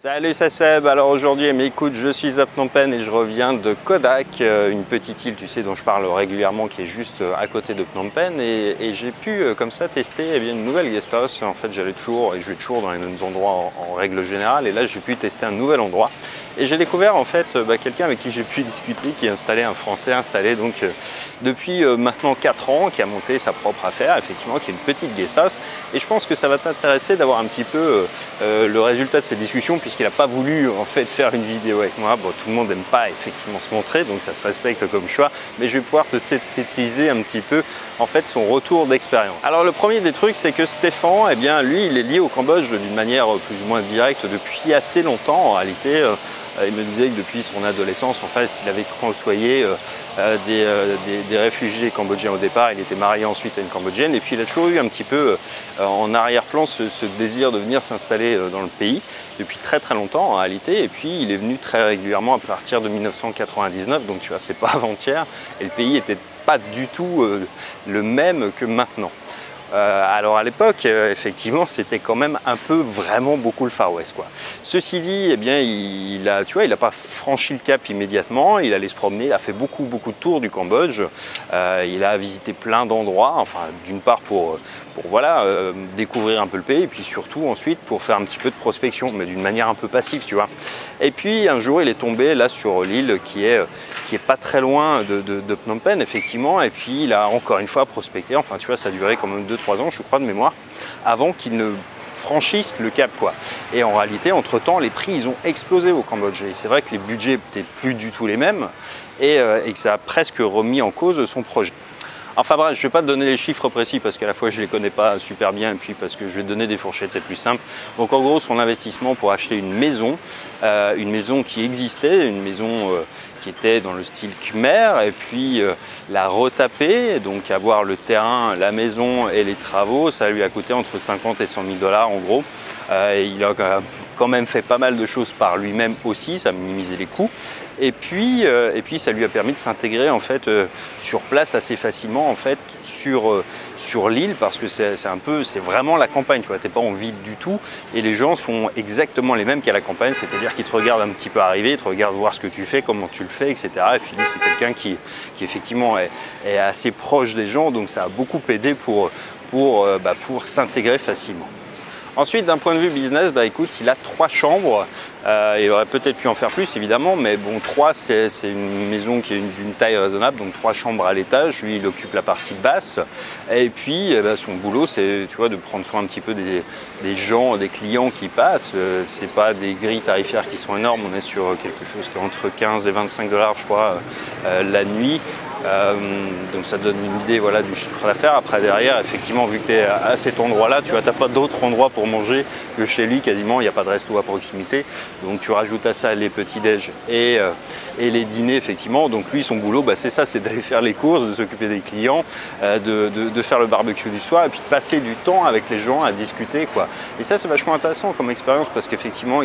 Salut, c'est Seb. Alors aujourd'hui, écoute, je suis à Phnom Penh et je reviens de Kodak, une petite île, tu sais, dont je parle régulièrement, qui est juste à côté de Phnom Penh. Et j'ai pu, comme ça, tester une nouvelle guest house. En fait, je vais toujours dans les mêmes endroits en règle générale. Et là, j'ai pu tester un nouvel endroit. Et j'ai découvert en fait quelqu'un avec qui j'ai pu discuter, qui est installé, un Français installé donc depuis maintenant 4 ans, qui a monté sa propre affaire, effectivement, qui est une petite guest house. Et je pense que ça va t'intéresser d'avoir un petit peu le résultat de ces discussions, puisqu'il n'a pas voulu en fait faire une vidéo avec moi. Bon, tout le monde n'aime pas effectivement se montrer, donc ça se respecte comme choix, mais je vais pouvoir te synthétiser un petit peu en fait son retour d'expérience. Alors le premier des trucs, c'est que Stéphane, eh bien lui, il est lié au Cambodge d'une manière plus ou moins directe depuis assez longtemps en réalité. Il me disait que depuis son adolescence, en fait, il avait côtoyé des réfugiés cambodgiens au départ. Il était marié ensuite à une Cambodgienne et puis il a toujours eu un petit peu en arrière-plan ce désir de venir s'installer dans le pays depuis très très longtemps en réalité. Et puis il est venu très régulièrement à partir de 1999, donc tu vois, c'est pas avant-hier. Et le pays n'était pas du tout le même que maintenant. Alors à l'époque, effectivement, c'était quand même un peu vraiment beaucoup le Far West, quoi. Ceci dit, eh bien, il a pas franchi le cap immédiatement. Il allait se promener, il a fait beaucoup de tours du Cambodge. Il a visité plein d'endroits, enfin d'une part pour voilà, découvrir un peu le pays, et puis surtout ensuite pour faire un petit peu de prospection, mais d'une manière un peu passive, tu vois. Et puis un jour, il est tombé là sur l'île qui est pas très loin de Phnom Penh, effectivement, et puis il a encore une fois prospecté. Enfin, tu vois, ça a duré quand même 2-3 ans, je crois, de mémoire, avant qu'il ne franchissent le cap, quoi. Et en réalité, entre-temps, les prix, ils ont explosé au Cambodge. Et c'est vrai que les budgets n'étaient plus du tout les mêmes et que ça a presque remis en cause son projet. Enfin bref, je ne vais pas te donner les chiffres précis parce qu'à la fois je ne les connais pas super bien et puis parce que je vais te donner des fourchettes, c'est plus simple. Donc en gros, son investissement pour acheter une maison qui existait, une maison qui était dans le style Khmer, et puis la retaper, donc avoir le terrain, la maison et les travaux, ça lui a coûté entre 50 et 100 000 $ en gros. Il a quand même fait pas mal de choses par lui-même aussi, ça a minimisé les coûts. Et puis ça lui a permis de s'intégrer en fait sur place assez facilement en fait sur l'île, parce que c'est vraiment la campagne, tu vois, t'es pas en ville du tout et les gens sont exactement les mêmes qu'à la campagne, c'est-à-dire qu'ils te regardent un petit peu arriver, ils te regardent voir ce que tu fais, comment tu le fais, etc. Et puis lui, c'est quelqu'un qui effectivement est assez proche des gens, donc ça a beaucoup aidé pour s'intégrer facilement. Ensuite, d'un point de vue business, écoute, il a 3 chambres. Il aurait peut-être pu en faire plus, évidemment, mais bon, 3, c'est une maison qui est d'une taille raisonnable, donc 3 chambres à l'étage. Lui, il occupe la partie basse. Et puis, son boulot, c'est, tu vois, de prendre soin un petit peu des gens, des clients qui passent. C'est pas des grilles tarifaires qui sont énormes. On est sur quelque chose qui est entre 15 et 25 $, je crois, la nuit. Donc ça donne une idée, voilà, du chiffre d'affaires. Après, derrière, effectivement, vu que tu es à cet endroit-là, tu vois, t'as pas d'autre endroit pour manger que chez lui, quasiment. Il n'y a pas de resto à proximité. Donc tu rajoutes à ça les petits-déj et les dîners, effectivement. Donc lui, son boulot, c'est ça, c'est d'aller faire les courses, de s'occuper des clients, de faire le barbecue du soir et puis de passer du temps avec les gens à discuter, quoi. Et ça, c'est vachement intéressant comme expérience parce qu'effectivement,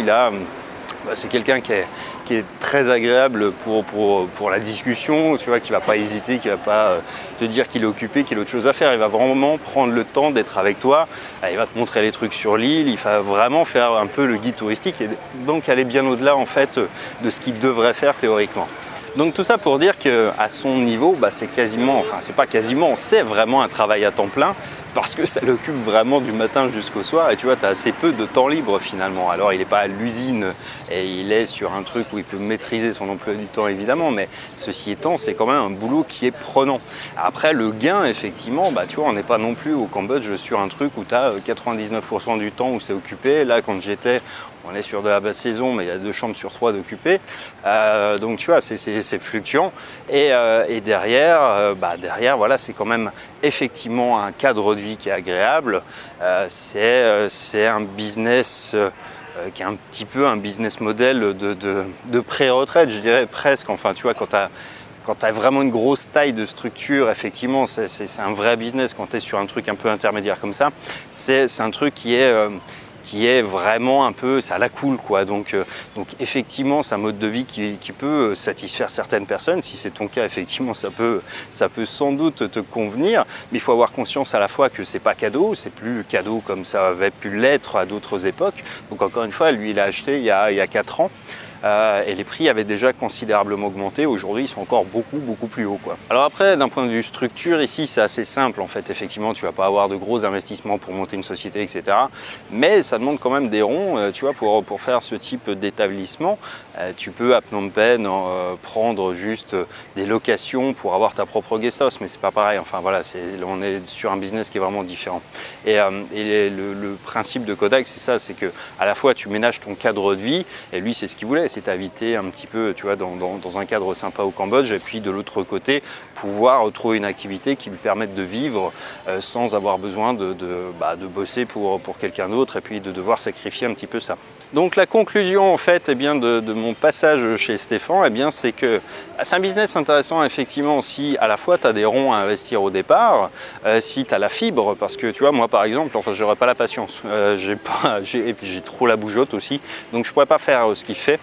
c'est quelqu'un qui est très agréable pour la discussion, tu vois, qui ne va pas hésiter, qui ne va pas te dire qu'il est occupé, qu'il a autre chose à faire. Il va vraiment prendre le temps d'être avec toi, il va te montrer les trucs sur l'île, il va vraiment faire un peu le guide touristique et donc aller bien au-delà en fait de ce qu'il devrait faire théoriquement. Donc tout ça pour dire qu'à son niveau, c'est quasiment, enfin c'est pas quasiment, c'est vraiment un travail à temps plein parce que ça l'occupe vraiment du matin jusqu'au soir et tu vois, tu as assez peu de temps libre finalement. Alors il n'est pas à l'usine et il est sur un truc où il peut maîtriser son emploi du temps évidemment, mais ceci étant, c'est quand même un boulot qui est prenant. Après le gain, effectivement, tu vois, on n'est pas non plus au Cambodge sur un truc où tu as 99% du temps où c'est occupé. Là quand j'étais, on est sur de la basse saison, mais il y a 2 chambres sur 3 d'occupées. Donc tu vois, c'est fluctuant. Et derrière, voilà, c'est quand même effectivement un cadre de vie qui est agréable. C'est un business qui est un petit peu un business model de pré-retraite, je dirais presque. Enfin, tu vois, quand tu as vraiment une grosse taille de structure, effectivement, c'est un vrai business. Quand tu es sur un truc un peu intermédiaire comme ça, c'est un truc qui est qui est vraiment un peu, ça la cool quoi. Donc effectivement, c'est un mode de vie qui peut satisfaire certaines personnes. Si c'est ton cas, effectivement, ça peut sans doute te convenir. Mais il faut avoir conscience à la fois que c'est pas cadeau, c'est plus cadeau comme ça avait pu l'être à d'autres époques. Donc encore une fois, lui, il a acheté il y a 4 ans. Et les prix avaient déjà considérablement augmenté. Aujourd'hui, ils sont encore beaucoup plus hauts, quoi. Alors après, d'un point de vue structure, ici, c'est assez simple. En fait, effectivement, tu vas pas avoir de gros investissements pour monter une société, etc. Mais ça demande quand même des ronds, tu vois, pour faire ce type d'établissement. Tu peux à Phnom Penh prendre juste des locations pour avoir ta propre guest house, mais c'est pas pareil. Enfin voilà, on est sur un business qui est vraiment différent. Et le principe de Kodak, c'est ça, c'est que à la fois tu ménages ton cadre de vie, et lui, c'est ce qu'il voulait, c'est t'inviter un petit peu, tu vois, dans un cadre sympa au Cambodge, et puis de l'autre côté, pouvoir trouver une activité qui lui permette de vivre sans avoir besoin de bosser pour quelqu'un d'autre, et puis de devoir sacrifier un petit peu ça. Donc la conclusion en fait de mon passage chez Stéphane, c'est que c'est un business intéressant effectivement si à la fois tu as des ronds à investir au départ, si tu as la fibre, parce que tu vois moi par exemple, enfin j'aurais pas la patience, et puis j'ai trop la bougeotte aussi, donc je pourrais pas faire ce qu'il fait.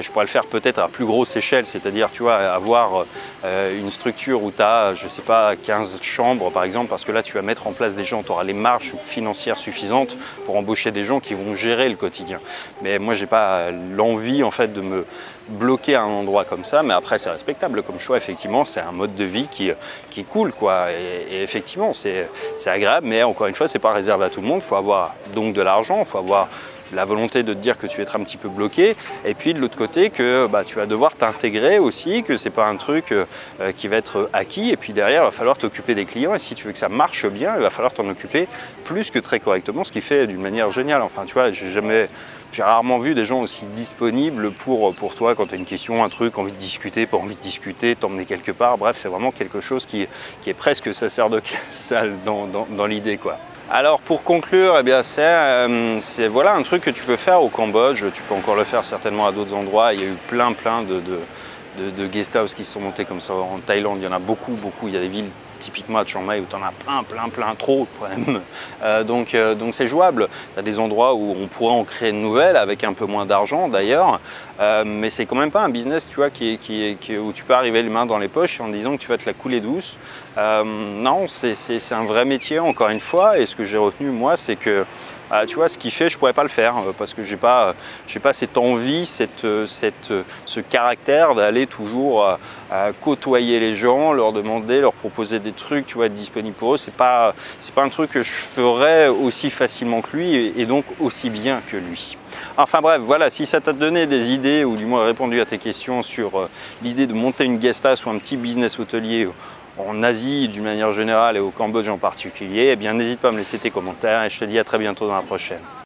Je pourrais le faire peut-être à plus grosse échelle, c'est-à-dire tu vois avoir une structure où tu as, je sais pas, 15 chambres par exemple, parce que là tu vas mettre en place des gens, tu auras les marges financières suffisantes pour embaucher des gens qui vont gérer le quotidien. Mais moi j'ai pas l'envie en fait de me bloquer à un endroit comme ça, mais après c'est respectable comme choix, effectivement c'est un mode de vie qui est cool quoi, et effectivement c'est agréable, mais encore une fois c'est pas réservé à tout le monde, il faut avoir donc de l'argent, il faut avoir la volonté de te dire que tu vas être un petit peu bloqué, et puis de l'autre côté que tu vas devoir t'intégrer aussi, que c'est pas un truc qui va être acquis, et puis derrière il va falloir t'occuper des clients, et si tu veux que ça marche bien, il va falloir t'en occuper plus que très correctement, ce qui fait d'une manière géniale. Enfin tu vois, j'ai rarement vu des gens aussi disponibles pour toi quand tu as une question, un truc, envie de discuter, pas envie de discuter, t'emmener quelque part, bref c'est vraiment quelque chose qui est presque sacerdotal dans l'idée quoi. Alors pour conclure, c'est voilà un truc que tu peux faire au Cambodge, tu peux encore le faire certainement à d'autres endroits, il y a eu plein de guest house qui se sont montés comme ça en Thaïlande, il y en a beaucoup, il y a des villes typiquement à Chiang Mai où tu en as plein, trop même. Donc c'est jouable. Tu as des endroits où on pourrait en créer de nouvelles avec un peu moins d'argent d'ailleurs, mais c'est quand même pas un business tu vois, où tu peux arriver les mains dans les poches en disant que tu vas te la couler douce. Non, c'est un vrai métier encore une fois, et ce que j'ai retenu moi c'est que tu vois, ce qu'il fait, je pourrais pas le faire parce que j'ai pas cette envie, ce caractère d'aller toujours côtoyer les gens, leur demander, leur proposer des trucs, tu vois, être disponible pour eux. C'est pas un truc que je ferais aussi facilement que lui et donc aussi bien que lui. Enfin bref, voilà, si ça t'a donné des idées ou du moins répondu à tes questions sur l'idée de monter une guest house ou un petit business hôtelier en Asie d'une manière générale et au Cambodge en particulier, eh bien n'hésite pas à me laisser tes commentaires et je te dis à très bientôt dans la prochaine.